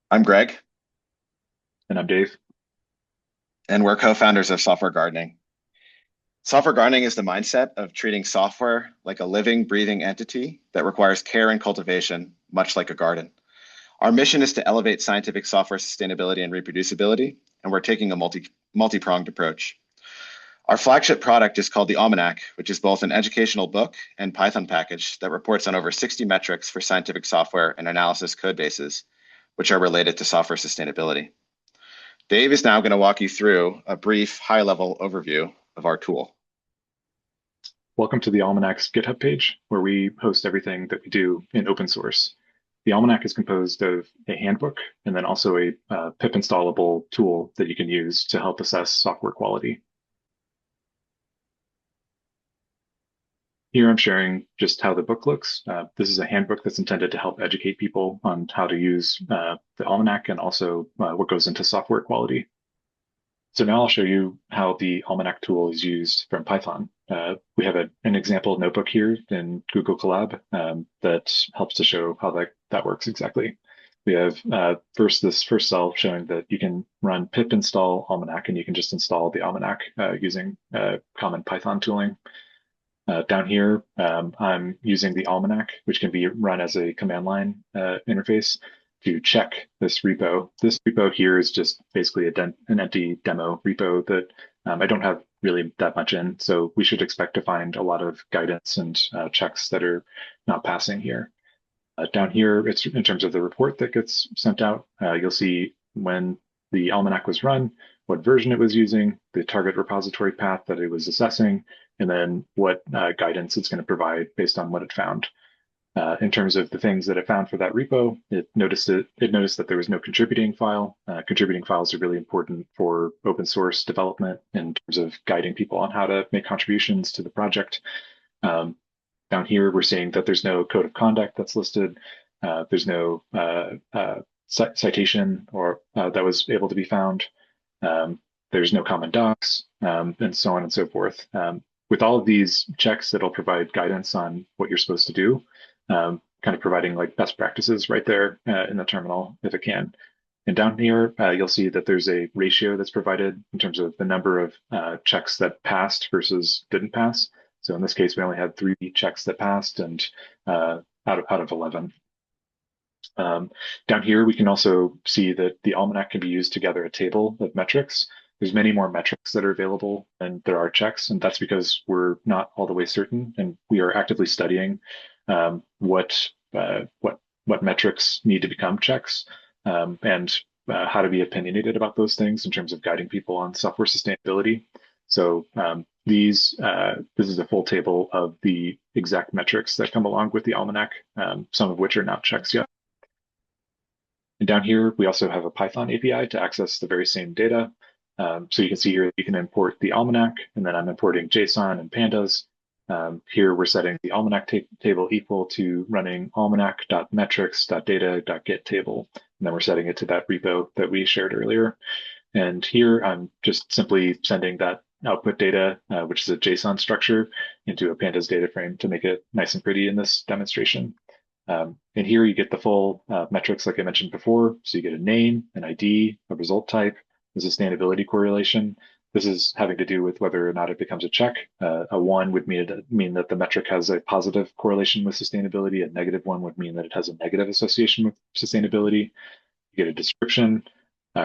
I'm Greg, And I'm Dave. and we're co-founders of Software Gardening. Software gardening is the mindset of treating software like a living, breathing entity that requires care and cultivation, much like a garden. Our mission is to elevate scientific software sustainability and reproducibility, and we're taking a multi-pronged approach. Our flagship product is called the Almanack, which is both an educational book and Python package that reports on over 60 metrics for scientific software and analysis code bases, which are related to software sustainability. Dave is now going to walk you through a brief high-level overview of our tool. Welcome to the Almanack's GitHub page, where we host everything that we do in open source. The Almanack is composed of a handbook and then also a pip installable tool that you can use to help assess software quality. Here I'm sharing just how the book looks. This is a handbook that's intended to help educate people on how to use the Almanack and also what goes into software quality. So now I'll show you how the Almanack tool is used from Python. We have an example notebook here in Google Colab that helps to show how that works exactly. We have this first cell showing that you can run pip install Almanack, and you can just install the Almanack using common Python tooling. Down here, I'm using the Almanack, which can be run as a command line interface to check this repo. This repo here is just basically an empty demo repo that I don't have really that much in. So we should expect to find a lot of guidance and checks that are not passing here. Down here, it's in terms of the report that gets sent out. You'll see when the Almanack was run, what version it was using, the target repository path that it was assessing, and then what guidance it's going to provide based on what it found. In terms of the things that it found for that repo, it noticed that there was no contributing file. Contributing files are really important for open source development in terms of guiding people on how to make contributions to the project. Um, Down here, we're seeing that there's no code of conduct that's listed. There's no citation or that was able to be found. There's no common docs, and so on and so forth. With all of these checks, that'll provide guidance on what you're supposed to do, kind of providing like best practices right there in the terminal if it can. And down here, you'll see that there's a ratio that's provided in terms of the number of checks that passed versus didn't pass. So in this case, we only had 3 checks that passed and out of 11. Down here, we can also see that the Almanack can be used to gather a table of metrics. There's many more metrics that are available than there are checks, and that's because we're not all the way certain, and we are actively studying what metrics need to become checks, and how to be opinionated about those things in terms of guiding people on software sustainability. So this is a full table of the exact metrics that come along with the Almanack, some of which are not checks yet. And down here, we also have a Python API to access the very same data. So you can see here, you can import the Almanack, and then I'm importing JSON and pandas. Here, we're setting the Almanack table equal to running almanack.metrics.data.get table. And then we're setting it to that repo that we shared earlier. And here, I'm just simply sending that output data, which is a JSON structure, into a pandas data frame to make it nice and pretty in this demonstration. And here you get the full metrics like I mentioned before. So you get a name, an ID, a result type, the sustainability correlation. This is having to do with whether or not it becomes a check. A 1 would mean that the metric has a positive correlation with sustainability. A -1 would mean that it has a negative association with sustainability. You get a description,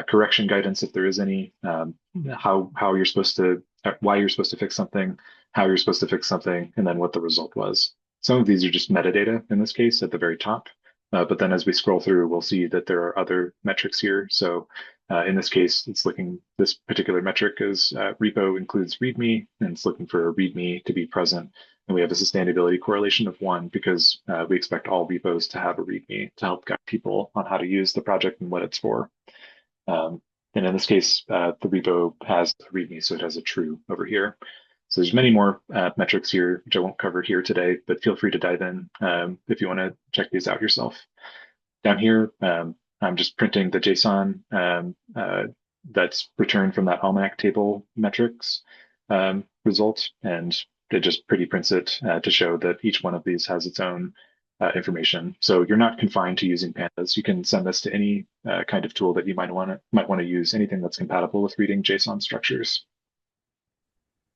correction guidance if there is any, how you're supposed to, why you're supposed to fix something, how you're supposed to fix something, and then what the result was. Some of these are just metadata in this case at the very top. But then as we scroll through, we'll see that there are other metrics here. So in this case, this particular metric is repo includes README, and it's looking for a README to be present. And we have a sustainability correlation of 1 because we expect all repos to have a README to help guide people on how to use the project and what it's for. And in this case, the repo has a README, so it has a true over here. So there's many more metrics here, which I won't cover here today, but feel free to dive in if you want to check these out yourself. Down here, I'm just printing the JSON that's returned from that Almanack table metrics result, and it just pretty prints it to show that each one of these has its own information. So you're not confined to using pandas. You can send this to any kind of tool that you might want to use, anything that's compatible with reading JSON structures.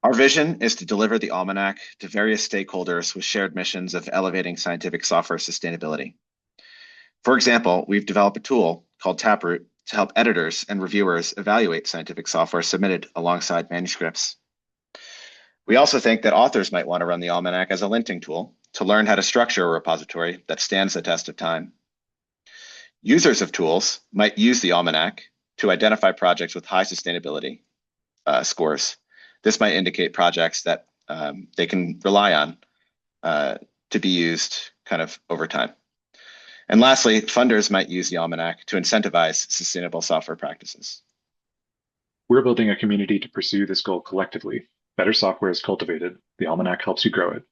Our vision is to deliver the Almanac to various stakeholders with shared missions of elevating scientific software sustainability. For example, we've developed a tool called Taproot to help editors and reviewers evaluate scientific software submitted alongside manuscripts. We also think that authors might want to run the Almanac as a linting tool to learn how to structure a repository that stands the test of time. Users of tools might use the Almanac to identify projects with high sustainability scores. This might indicate projects that they can rely on to be used kind of over time. And lastly, funders might use the Almanac to incentivize sustainable software practices. We're building a community to pursue this goal collectively. Better software is cultivated. The Almanac helps you grow it.